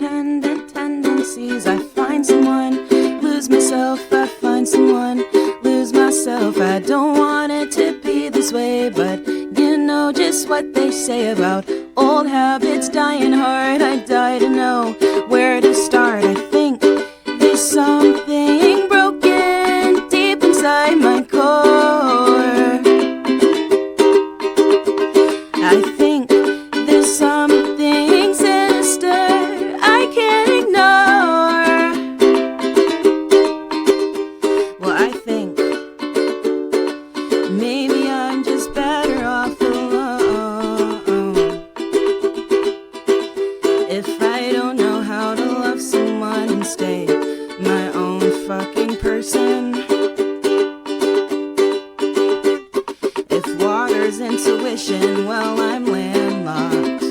codependent tendencies. I find someone, lose myself. I find someone, lose myself. I don't want it to be this way, but you know just what they say about old habits dying hard. I die to know where to start. I think there's something broken deep inside my core. I think there's something sinister I can't ignore. Well, I think maybe I'm just better off alone. If I don't know how to love someone and stay my own fucking person. If water's intuition, well, I'm landlocked.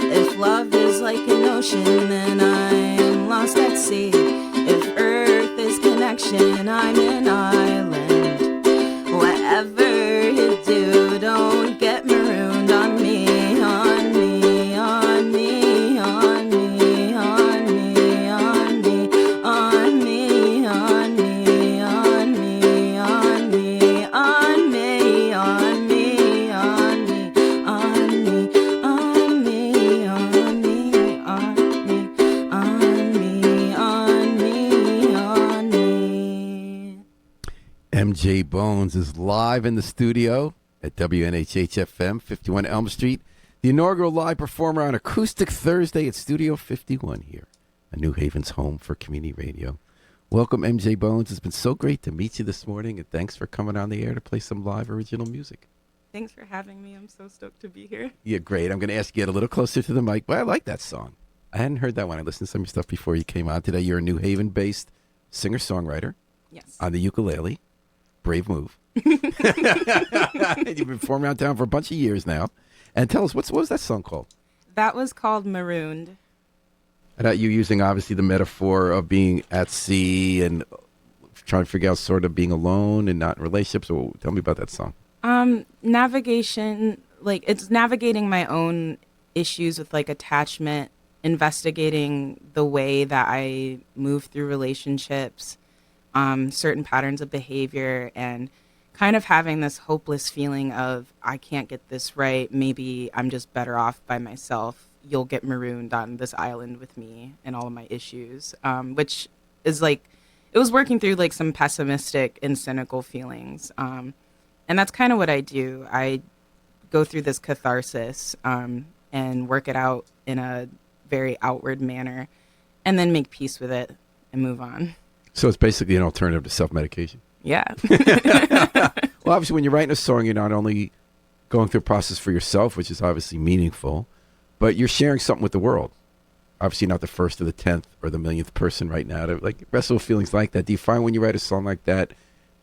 If love is like an ocean, then I'm lost at sea. If earth is connection, I'm an island. Whatever you do, don't get marooned on me, on me, on me, on me, on me, on me, on me, on me, on me, on me, on me, on me, on me, on me, on me, on me, on me, on me. MJ Bones is live in the studio at WNHH-FM, 51 Elm Street. The inaugural live performer on Acoustic Thursday at Studio 51 here, a New Haven's home for community radio. Welcome, MJ Bones. It's been so great to meet you this morning, and thanks for coming on the air to play some live original music. Thanks for having me. I'm so stoked to be here. Yeah, great. I'm going to ask you to get a little closer to the mic, but I like that song. I hadn't heard that one. I listened to some of your stuff before you came on today. You're a New Haven-based singer-songwriter. Yes. On the ukulele. Brave move. You've been performing around town for a bunch of years now. And tell us, what was that song called? That was called Marooned. About you using, obviously, the metaphor of being at sea and trying to figure out sort of being alone and not in relationships. So tell me about that song. Navigation, like it's navigating my own issues with like attachment, investigating the way that I move through relationships, certain patterns of behavior, and kind of having this hopeless feeling of I can't get this right. Maybe I'm just better off by myself. You'll get marooned on this island with me and all of my issues, which is like, it was working through like some pessimistic and cynical feelings. And that's kind of what I do. I go through this catharsis and work it out in a very outward manner and then make peace with it and move on. So it's basically an alternative to self-medication. Yeah. Well, obviously, when you're writing a song, you're not only going through a process for yourself, which is obviously meaningful, but you're sharing something with the world. Obviously, not the first or the 10th or the millionth person right now to like wrestle with feelings like that. Do you find when you write a song like that,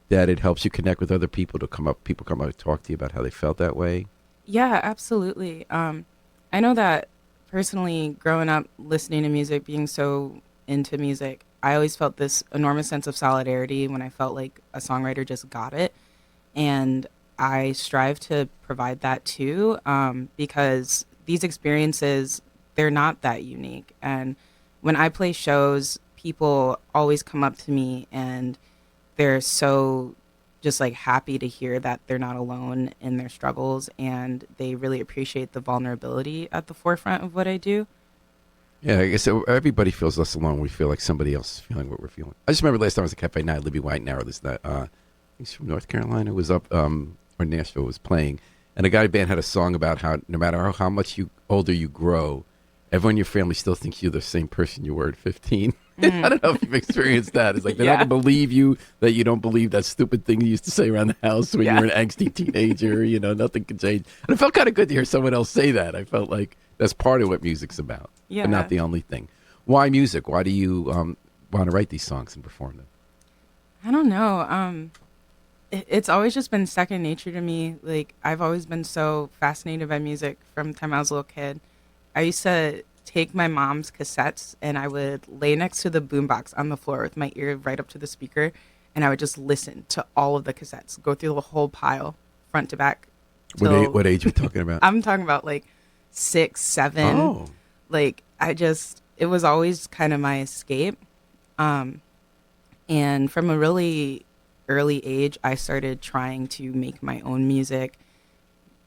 that it helps you connect with other people people come up and talk to you about how they felt that way? Yeah, absolutely. I know that personally, growing up listening to music, being so into music, I always felt this enormous sense of solidarity when I felt like a songwriter just got it. And I strive to provide that too, because these experiences, they're not that unique. And when I play shows, people always come up to me and they're so just like happy to hear that they're not alone in their struggles, and they really appreciate the vulnerability at the forefront of what I do. Yeah, I guess everybody feels less alone when we feel like somebody else is feeling what we're feeling. I just remember last time I was at Cafe Night, Libby White and Arrow, he's from North Carolina, was up, or Nashville was playing, and a guy band had a song about how no matter how much older you grow, everyone in your family still thinks you're the same person you were at 15. I don't know if you've experienced that. It's like they're not going to believe you that you don't believe that stupid thing you used to say around the house when you were an angsty teenager. You know, nothing can change. And it felt kind of good to hear someone else say that. I felt like that's part of what music's about, but not the only thing. Why music? Why do you want to write these songs and perform them? I don't know. It's always just been second nature to me. Like, I've always been so fascinated by music from the time I was a little kid. I used to take my mom's cassettes and I would lay next to the boombox on the floor with my ear right up to the speaker, and I would just listen to all of the cassettes, go through the whole pile, front to back. What age are we talking about? I'm talking about like 6, 7. Oh. Like, it it was always kind of my escape. Um, and from a really early age, I started trying to make my own music,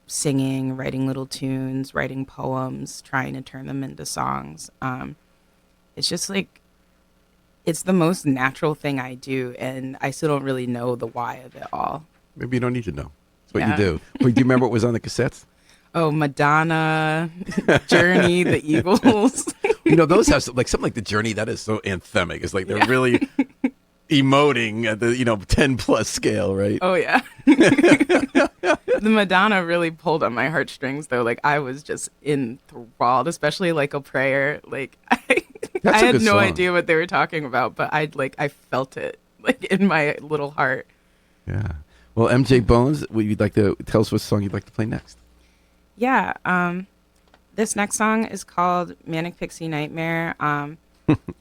singing, writing little tunes, writing poems, trying to turn them into songs. It's just like it's the most natural thing I do, and I still don't really know the why of it all. Maybe you don't need to know. It's what you Yeah. do. Wait, do you remember what was on the cassettes? Oh, Madonna, Journey, the Eagles. Those have like something like the Journey that is so anthemic. It's like they're Yeah. really emoting at the 10+ scale, right? Oh yeah. The Madonna really pulled on my heartstrings though. Like I was just enthralled, especially like a prayer. Like I That's a had good no song. idea what they were talking about, but I felt it like in my little heart. Yeah. Well, MJ Bones, would you like to tell us what song you'd like to play next? Yeah. This next song is called Manic Pixie Nightmare.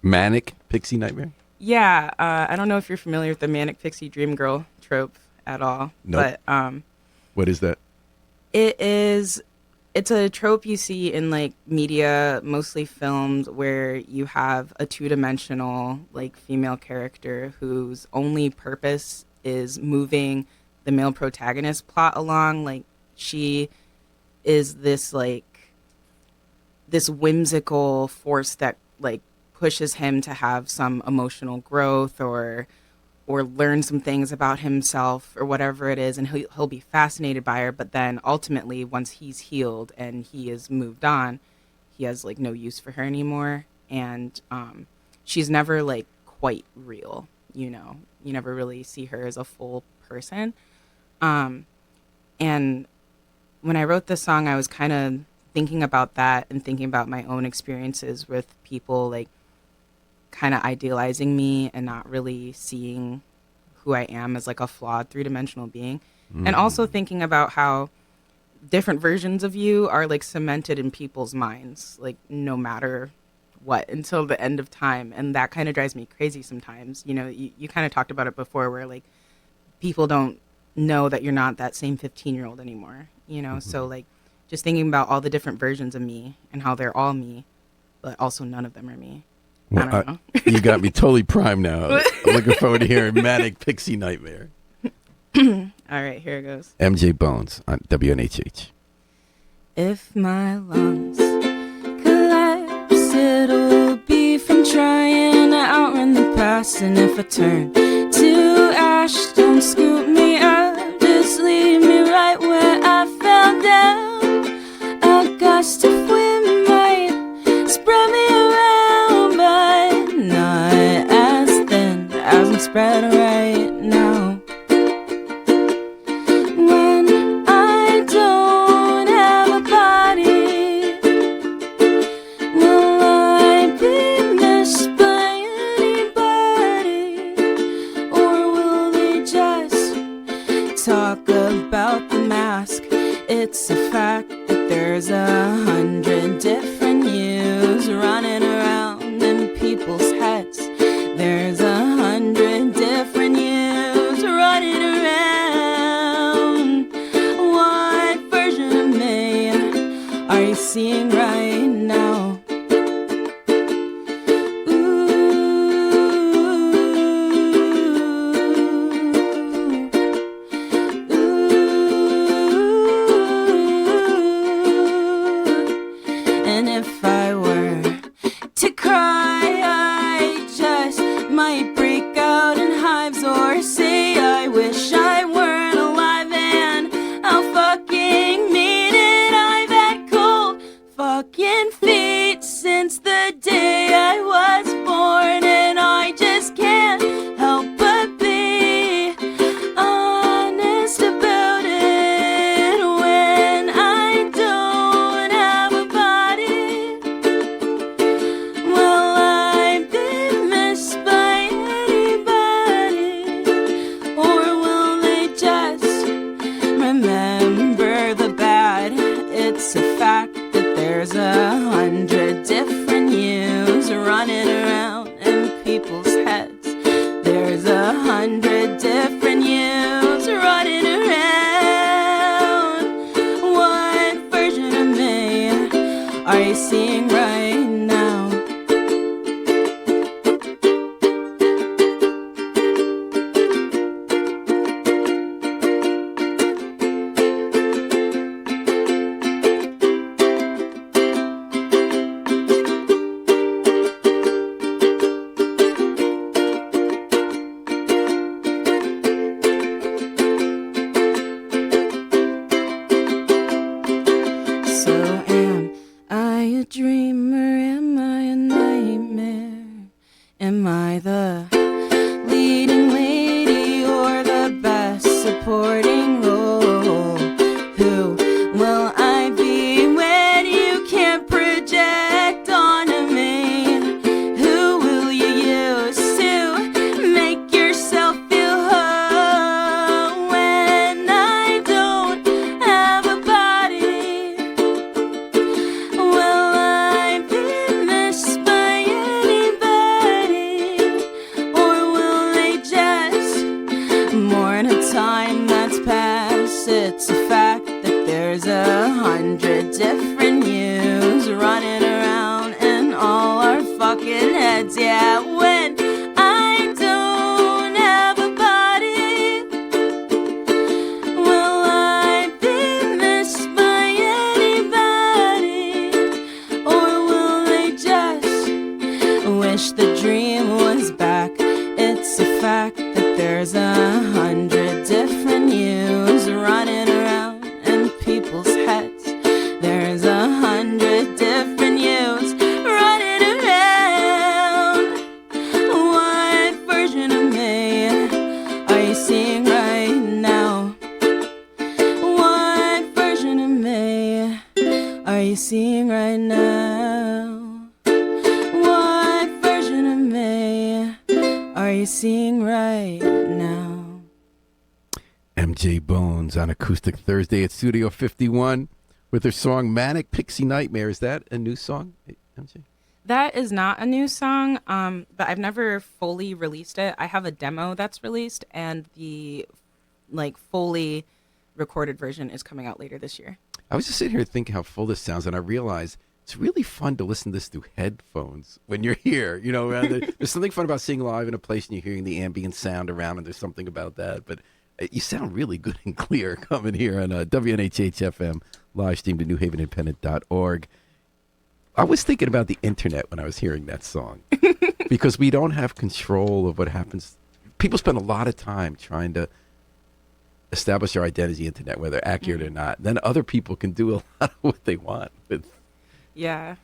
Manic Pixie Nightmare? Yeah, I don't know if you're familiar with the Manic Pixie Dream Girl trope at all, Nope. but What is that? it's a trope you see in like media, mostly films, where you have a two-dimensional like female character whose only purpose is moving the male protagonist plot along. Like she is this whimsical force that like pushes him to have some emotional growth or learn some things about himself or whatever it is, and he'll be fascinated by her, but then ultimately once he's healed and he is moved on, he has like no use for her anymore. And she's never like quite real, you never really see her as a full person. And when I wrote this song, I was kind of thinking about that and thinking about my own experiences with people like kind of idealizing me and not really seeing who I am as like a flawed three-dimensional being. And also thinking about how different versions of you are like cemented in people's minds, like no matter what, until the end of time. And that kind of drives me crazy sometimes. You kind of talked about it before where like people don't know that you're not that same 15-year-old anymore, So like just thinking about all the different versions of me and how they're all me, but also none of them are me. I Well, don't know. you got me totally primed now. I'm looking forward to hearing Manic Pixie Nightmare. All right, here it goes. MJ Bones on WNHH. If my lungs collapse, it'll be from trying to outrun the past. And if I turn to ash, don't scoop me up, just leave me right where I fell down. A gust of wind might spread me around, but not as thin as I'm spread right now. When I don't have a body, will I be missed by anybody? Or will they just talk about the mask? It's a fact that there's 100 different yous running around in people's heads. There's 100 different yous running around. What version of me are you seeing right now? And if I were to cry, I just might break out in hives or say I wish I weren't alive. And how fucking mean it, I've had cold fucking feet since the day I was born, and I just can't help but be honest about it. When I don't have a body, will I be missed by anybody? Or will they just remember the bad? It's a fact that there's 100 different yous running around in people's heads. There's 100 different yous running around. What version of me are you seeing right now? Am I the leading lady or the best supporting role? Who will I be when you can't project onto me? Who will you use to make yourself feel whole when I don't have a body? Will I be missed by anybody? Or will they just mourn a time that's past? It's a fact that there's 100 different yous running around in all our fucking heads. Yeah, when I don't have a body, will I be missed by anybody? Or will they just wish the dream was back? It's a fact that there's 100 different yous running around in people's heads. There's 100 different yous running around. What version of me are you seeing right now? What version of me are you seeing right now? What version of me are you seeing right now? MJ Bones on Acoustic Thursday at Studio 51 with her song Manic Pixie Nightmare. Is that a new song, MJ? That is not a new song, but I've never fully released it. I have a demo that's released, and the fully recorded version is coming out later this year. I was just sitting here thinking how full this sounds, and I realized it's really fun to listen to this through headphones when you're here. You know, there's something fun about seeing live in a place and you're hearing the ambient sound around, and there's something about that. But you sound really good and clear coming here on WNHH-FM, live stream to newhavenindependent.org. I was thinking about the internet when I was hearing that song because we don't have control of what happens. People spend a lot of time trying to establish their identity internet, whether accurate or not. Then other people can do a lot of what they want with. Yeah.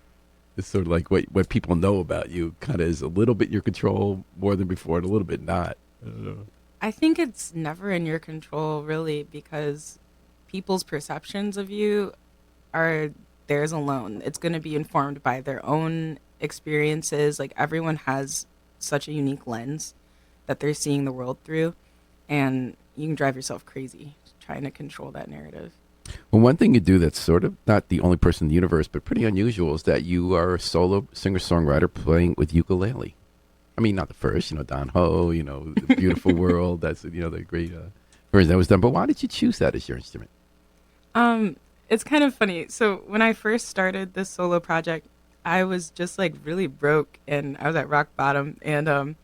It's sort of like what people know about you kind of is a little bit your control more than before and a little bit not. I don't know. I think it's never in your control, really, because people's perceptions of you are theirs alone. It's going to be informed by their own experiences. Like, everyone has such a unique lens that they're seeing the world through, and you can drive yourself crazy trying to control that narrative. Well, one thing you do that's sort of not the only person in the universe, but pretty unusual, is that you are a solo singer-songwriter playing with ukulele. I mean, not the first, Don Ho, The Beautiful World. That's, the great version that was done. But why did you choose that as your instrument? It's kind of funny. So when I first started this solo project, I was just really broke, and I was at rock bottom, and I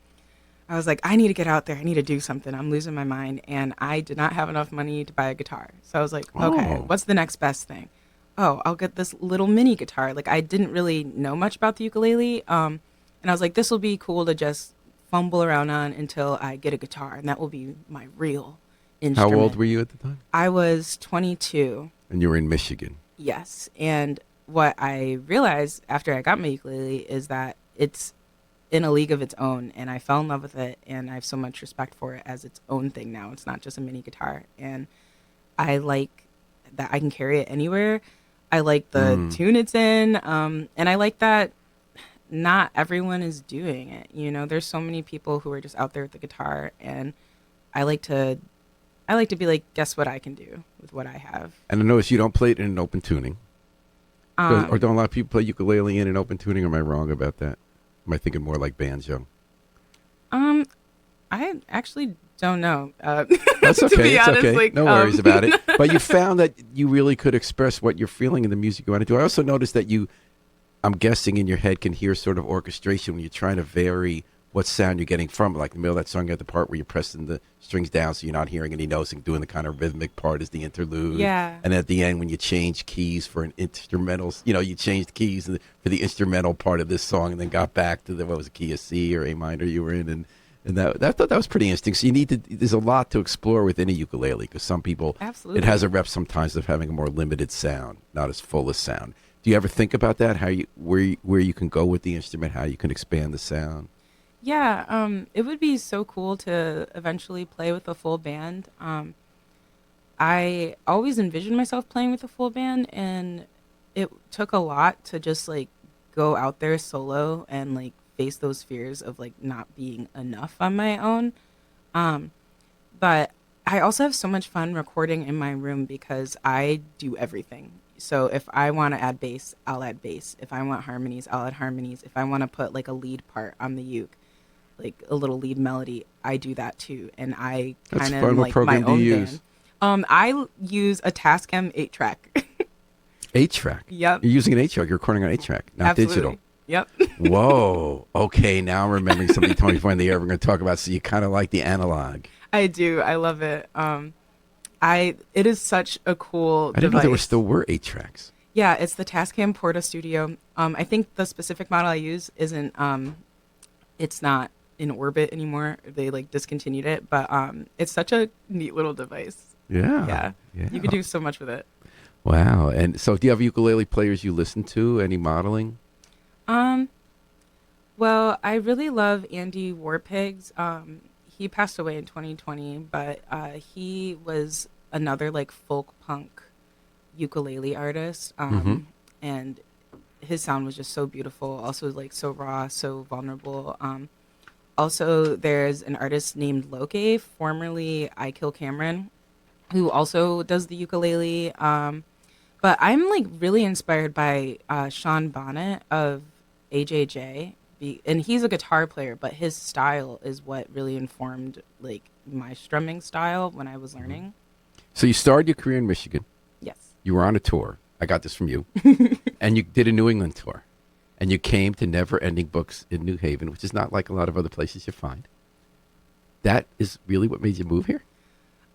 was like, I need to get out there. I need to do something. I'm losing my mind. And I did not have enough money to buy a guitar. So I was like, okay, what's the next best thing? Oh, I'll get this little mini guitar. I didn't really know much about the ukulele. And I was like, this will be cool to just fumble around on until I get a guitar. And that will be my real instrument. How old were you at the time? I was 22. And you were in Michigan. Yes. And what I realized after I got my ukulele is that it's in a league of its own, and I fell in love with it, and I have so much respect for it as its own thing now. It's not just a mini guitar, and I like that I can carry it anywhere. I like the tune it's in, and I like that not everyone is doing it. There's so many people who are just out there with the guitar, and I like to be like, guess what I can do with what I have. And I notice you don't play it in an open tuning, or don't a lot of people play ukulele in an open tuning? Or am I wrong about that? Am I thinking more like banjo? I actually don't know. That's okay. To be honest, okay. No worries about it. But you found that you really could express what you're feeling in the music you want to do. I also noticed that you, I'm guessing in your head, can hear sort of orchestration when you're trying to vary what sound you're getting from it. Like in the middle of that song, you have the part where you're pressing the strings down so you're not hearing any notes and doing the kind of rhythmic part as the interlude. Yeah. And at the end, when you change keys for an instrumental, you changed keys for the instrumental part of this song and then got back to what was a key of C or A minor you were in. And that I thought that was pretty interesting. So there's a lot to explore within a ukulele because some people, absolutely, it has a rep sometimes of having a more limited sound, not as full a sound. Do you ever think about that? Where you can go with the instrument, how you can expand the sound? Yeah, it would be so cool to eventually play with a full band. I always envisioned myself playing with a full band, and it took a lot to just like go out there solo and like face those fears of like not being enough on my own. Um, but I also have so much fun recording in my room because I do everything. So if I want to add bass, I'll add bass. If I want harmonies, I'll add harmonies. If I want to put like a lead part on the uke, like a little lead melody, I do that too. And I That's kind of fun. am What like my program do you own use? band. Use a Tascam 8 track. 8 track. Yep, You're using an 8 track. You're recording on 8 track, not digital. absolutely. Yep. Whoa. Okay, now I'm remembering something told me before in the air we're going to talk about. So you kind of like the analog. I do. I love it. I it is such a cool I didn't know there were device. still were 8 tracks. Yeah, it's the Tascam Porta Studio. I think the specific model I use isn't it's not in orbit anymore. They like discontinued it, but it's such a neat little device. Yeah. Yeah. You could Yeah. do so much with it. Wow. And so do you have ukulele players you listen to? Any modeling? Um well, I really love Andy Warpigs. He passed away in 2020, but he was another like folk punk ukulele artist. Mm-hmm. And his sound was just so beautiful, also like so raw, so vulnerable. Also, there's an artist named Loke, formerly I Kill Cameron, who also does the ukulele. But I'm like really inspired by Sean Bonnet of AJJ, and he's a guitar player, but his style is what really informed like my strumming style when I was Mm-hmm. learning. So you started your career in Michigan. Yes. You were on a tour. I got this from you. And you did a New England tour. And you came to Never Ending Books in New Haven, which is not like a lot of other places you find. That is really what made you move here?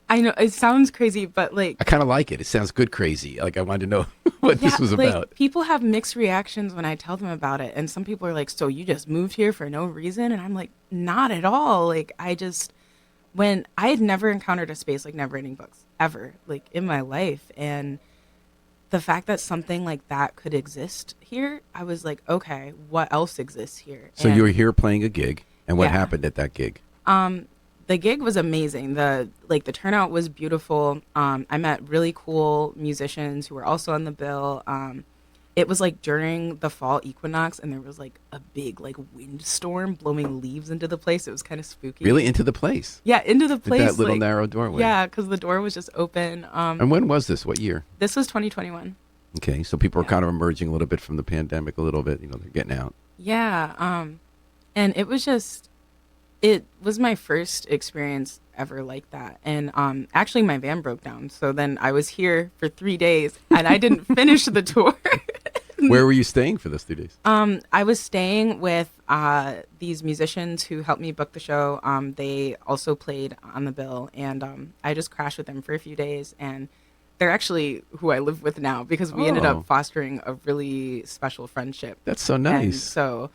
I know it sounds crazy, but like I kind of like it. It sounds good crazy. Like I wanted to know what yeah, this was like about. people have mixed reactions when I tell them about it. And some people are like, "So you just moved here for no reason?" And I'm like, "Not at all. Like I just when I had never encountered a space like Never Ending Books ever, like in my life. And the fact that something like that could exist here, I was like, okay, what else exists here? So you were And here playing a gig, and what yeah, happened at that gig? the gig was amazing. The turnout was beautiful. I met really cool musicians who were also on the bill. It was like during the fall equinox, and there was like a big like windstorm blowing leaves into the place. It was kind of spooky. Really into the place, Yeah, into the with that place, little like narrow doorway. yeah, because the door was just open. And when was this? What year? This was 2021. Okay, so people are Yeah, kind of emerging a little bit from the pandemic, a little bit. You know, they're getting out. yeah. And it was just it was my first experience ever like that. And actually my van broke down. So then I was here for 3 days and I didn't finish the tour. Where were you staying for those 2 days? I was staying with these musicians who helped me book the show. They also played on the bill, and I just crashed with them for a few days. And they're actually who I live with now because we ended up Oh, fostering a really special friendship. that's so And nice. so,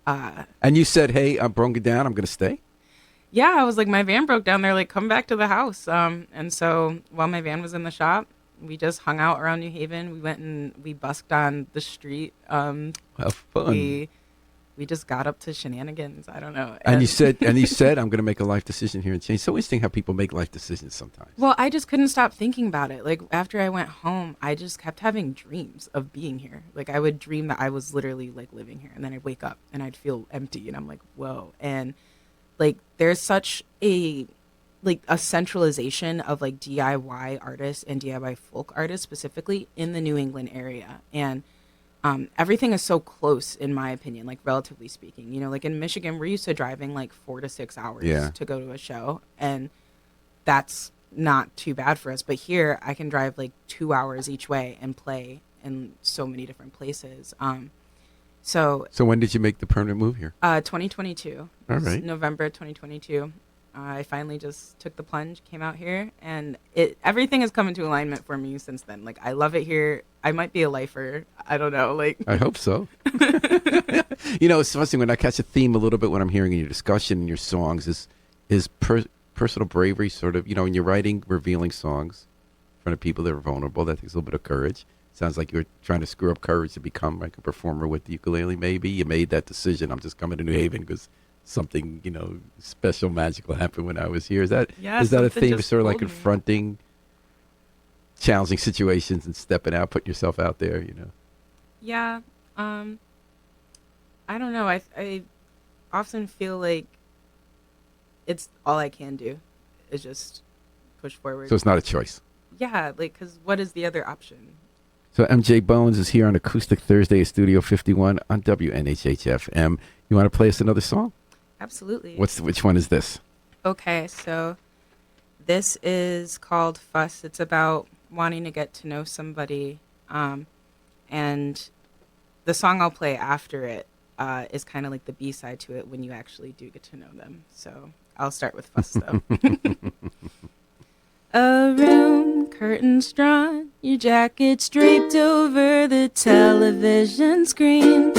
uh, And you said, "Hey, I'm broken down. I'm going to stay." yeah, I was like, my van broke down. They're like, come back to the house. And so while my van was in the shop, we just hung out around New Haven. We went and we busked on the street. Have fun. We we just got up to shenanigans. I don't know. And you And said, and you said, "I'm going to make a life decision here and change." So interesting how people make life decisions sometimes. well, I just couldn't stop thinking about it. Like after I went home, I just kept having dreams of being here. Like I would dream that I was literally like living here, and then I'd wake up and I'd feel empty, and I'm like, whoa. And like there's such a centralization of like DIY artists and DIY folk artists specifically in the New England area. And everything is so close in my opinion, like relatively speaking. You know, like in Michigan, we're used to driving like 4 to 6 hours Yeah. to go to a show, and that's not too bad for us. But here, I can drive like 2 hours each way and play in so many different places. So So when did you make the permanent move here? 2022, All right. November 2022. I finally just took the plunge, came out here, and it everything has come into alignment for me since then. Like I love it here. I might be a lifer. I don't know. Like I hope so. You know, it's fascinating when I catch a theme a little bit when I'm hearing in your discussion and your songs is personal bravery, sort of. You know, when you're writing revealing songs in front of people that are vulnerable, that takes a little bit of courage. Sounds like you're trying to screw up courage to become like a performer with the ukulele. Maybe you made that decision. I'm just coming to New Haven because something, special, magical happened when I was here. Is that Yeah, is that a something theme of just sort of like pulled me. confronting challenging situations and stepping out, putting yourself out there? Yeah. Um, I don't know. I often feel like it's all I can do is just push forward. So it's not a choice. Yeah, like, cause what is the other option? So MJ Bones is here on Acoustic Thursday at Studio 51 on WNHHFM. You want to play us another song? Absolutely. Which one is this? Okay, so this is called Fuss. It's about wanting to get to know somebody, and the song I'll play after it is kind of like the B side to it when you actually do get to know them. So I'll start with Fuss though. A room, curtains drawn, your jacket draped over the television screen.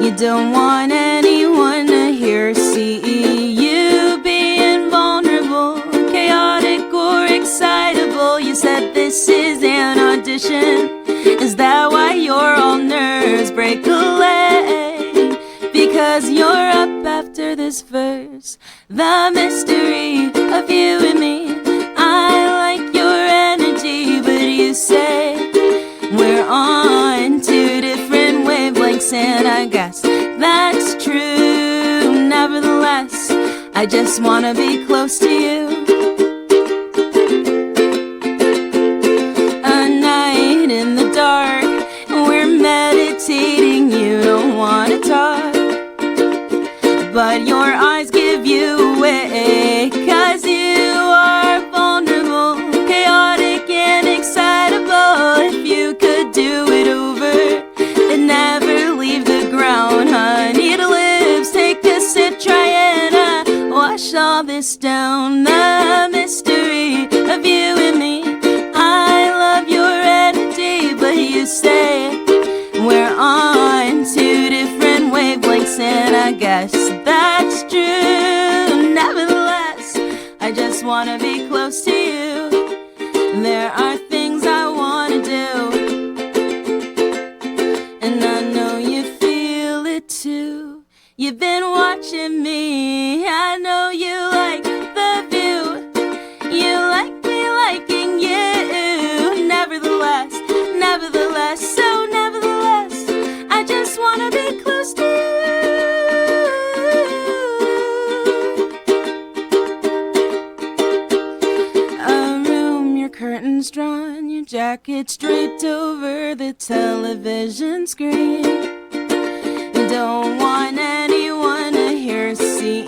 You don't want anyone to hear or see you being vulnerable, chaotic or excitable. You said this is an audition. Is that why you're all nerves break a leg? Because you're up after this verse. The mystery of you and me. I like your energy, but you say we're on two different wavelengths, and I guess that's true. Nevertheless, I just wanna be close to you. A night in the dark, we're meditating. You don't wanna talk, but your eyes give you away, 'cause you are vulnerable, chaotic and excitable. If you could do it over and never leave the ground, honey, the lips, take a sip, try and wash all this down. The mystery of you and me. I love your energy, but you say we're on two different wavelengths, and I guess that's true. Nevertheless, I just wanna be close to you. There are things I wanna do, and I know you feel it too. You've been watching me, I know you like the view. You like me liking you. Nevertheless, so nevertheless, I just wanna be close to you. A room, your curtains drawn, your jacket's draped over the television screen. You don't want anyone to hear or see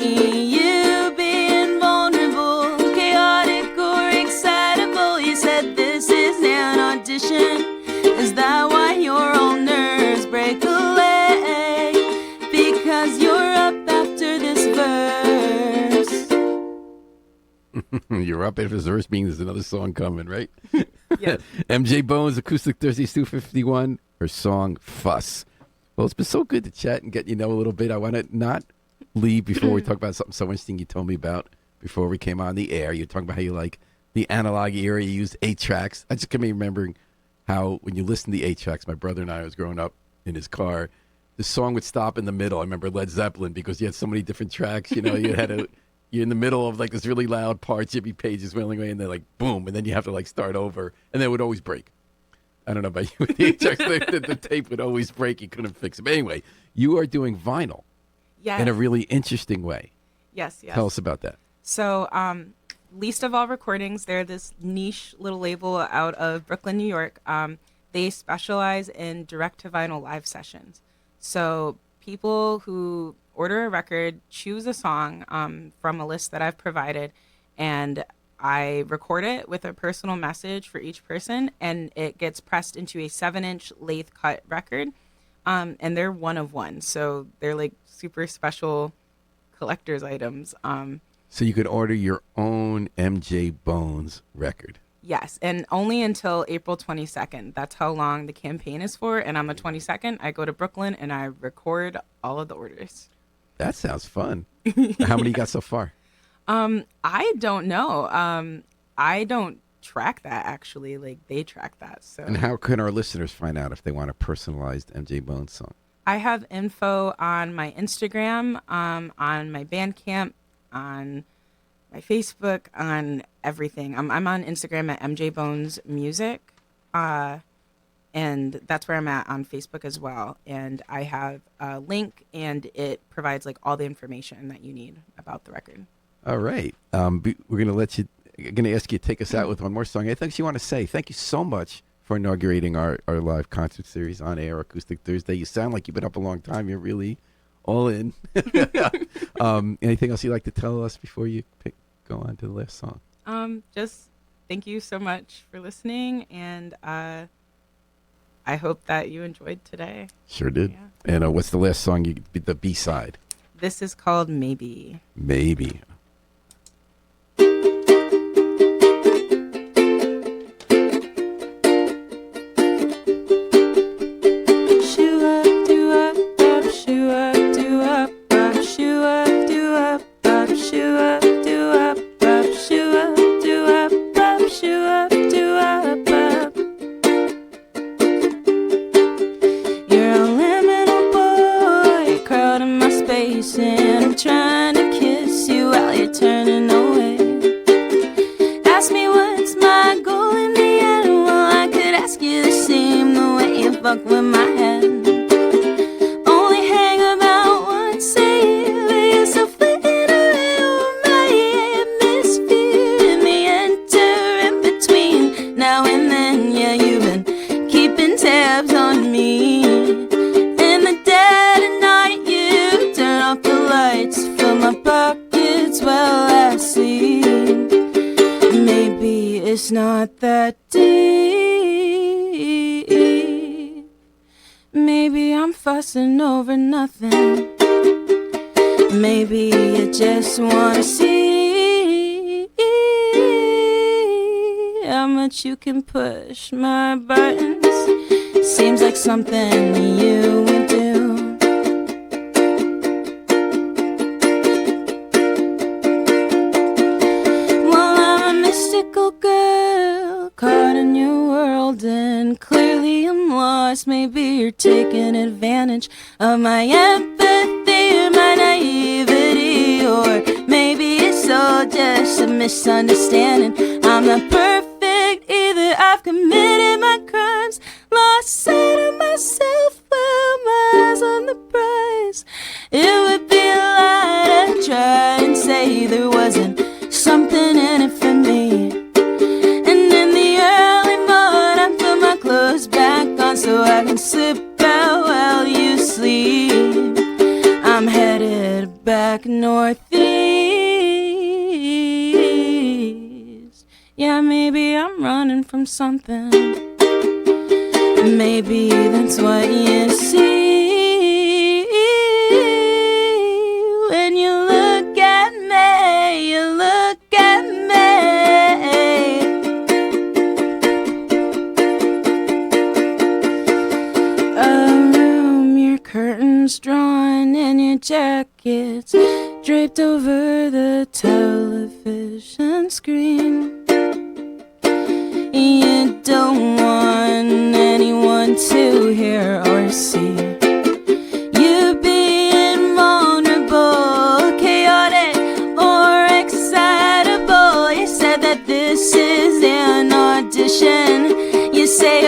you being vulnerable, chaotic or excitable. You said this is an audition. Is that why your old nerves break a leg? Because you're up after this verse. You're up if his verse means there's another song coming, right? Yes. MJ Bones, Acoustic Thursdays 251, her song Fuss. Well, it's been so good to chat and get a little bit. I want to not leave before we talk about something so interesting you told me about before we came on the air. You're talking about how you like the analog era, you used 8 tracks. I just kept remembering how when you listen to the 8 tracks, my brother and I was growing up in his car, the song would stop in the middle. I remember Led Zeppelin because you had so many different tracks. You had you're in the middle of like this really loud part, Jimmy Page is wailing away, and then like boom, and then you have to like start over, and then it would always break. I don't know about you with the 8 tracks, the tape would always break. You couldn't fix it. But anyway, you are doing vinyl Yes. in a really interesting way. Yes. Tell us about that. So, Least of All Recordings, they're this niche little label out of Brooklyn, New York. They specialize in direct-to-vinyl live sessions. So people who order a record choose a song from a list that I've provided, and I record it with a personal message for each person, and it gets pressed into a 7-inch lathe cut record. And they're one of one, so they're like super special collector's items. So you could order your own MJ Bones record. Yes, and only until April 22nd. That's how long the campaign is for. And on the 22nd, I go to Brooklyn and I record all of the orders. That sounds fun. How many you got so far? I don't know. I don't track that actually. Like they track that. So And how can our listeners find out if they want a personalized MJ Bones song? I have info on my Instagram, on my Bandcamp, on my Facebook, on everything. I'm on Instagram at MJ Bones Music, uh, and that's where I'm at on Facebook as well. And I have a link, and it provides like all the information that you need about the record. All right. We're going to ask you to take us out with one more song. I think you want to say thank you so much for inaugurating our live concert series on air, Acoustic Thursday. You sound like you've been up a long time. You're really all in. Anything else you'd like to tell us before you go on to the last song? Just thank you so much for listening, and I hope that you enjoyed today. Sure did. Yeah. And what's the last song, the B-side? This is called Maybe. Maybe. And I'm trying to kiss you while you're turning away. Ask me what's my goal in the end. Well, I could ask you the same, the way you fuck with my head. Only hang about once a year, but you're so fleeting around my atmosphere. And the enter in between now and then. Yeah, you've been keeping tabs on me. In the dead of night, you turn off the lights, fill my pockets while I sleep. Maybe it's not that deep. Maybe I'm fussing over nothing. Maybe you just wanna see how much you can push my buttons. Seems like something you would do. Well, I'm a mystical girl caught in your world, and clearly I'm lost. Maybe you're taking advantage of my empathy or my naivety, or maybe it's all just a misunderstanding. I'm not perfect either. I've committed my crimes, lost sight of myself. Well, my eyes on the prize. It would be a lie to try and say there wasn't something in it for me. And in the early morning, I put my clothes back on so I can slip out while you sleep. I'm headed back northeast. Yeah, maybe I'm running from something. Maybe that's what you see when you look at me. You look at me. A room, your curtains drawn and your jackets draped over the television screen. You don't want anyone to hear or see you being vulnerable, chaotic or excitable. You said that this is an audition. You say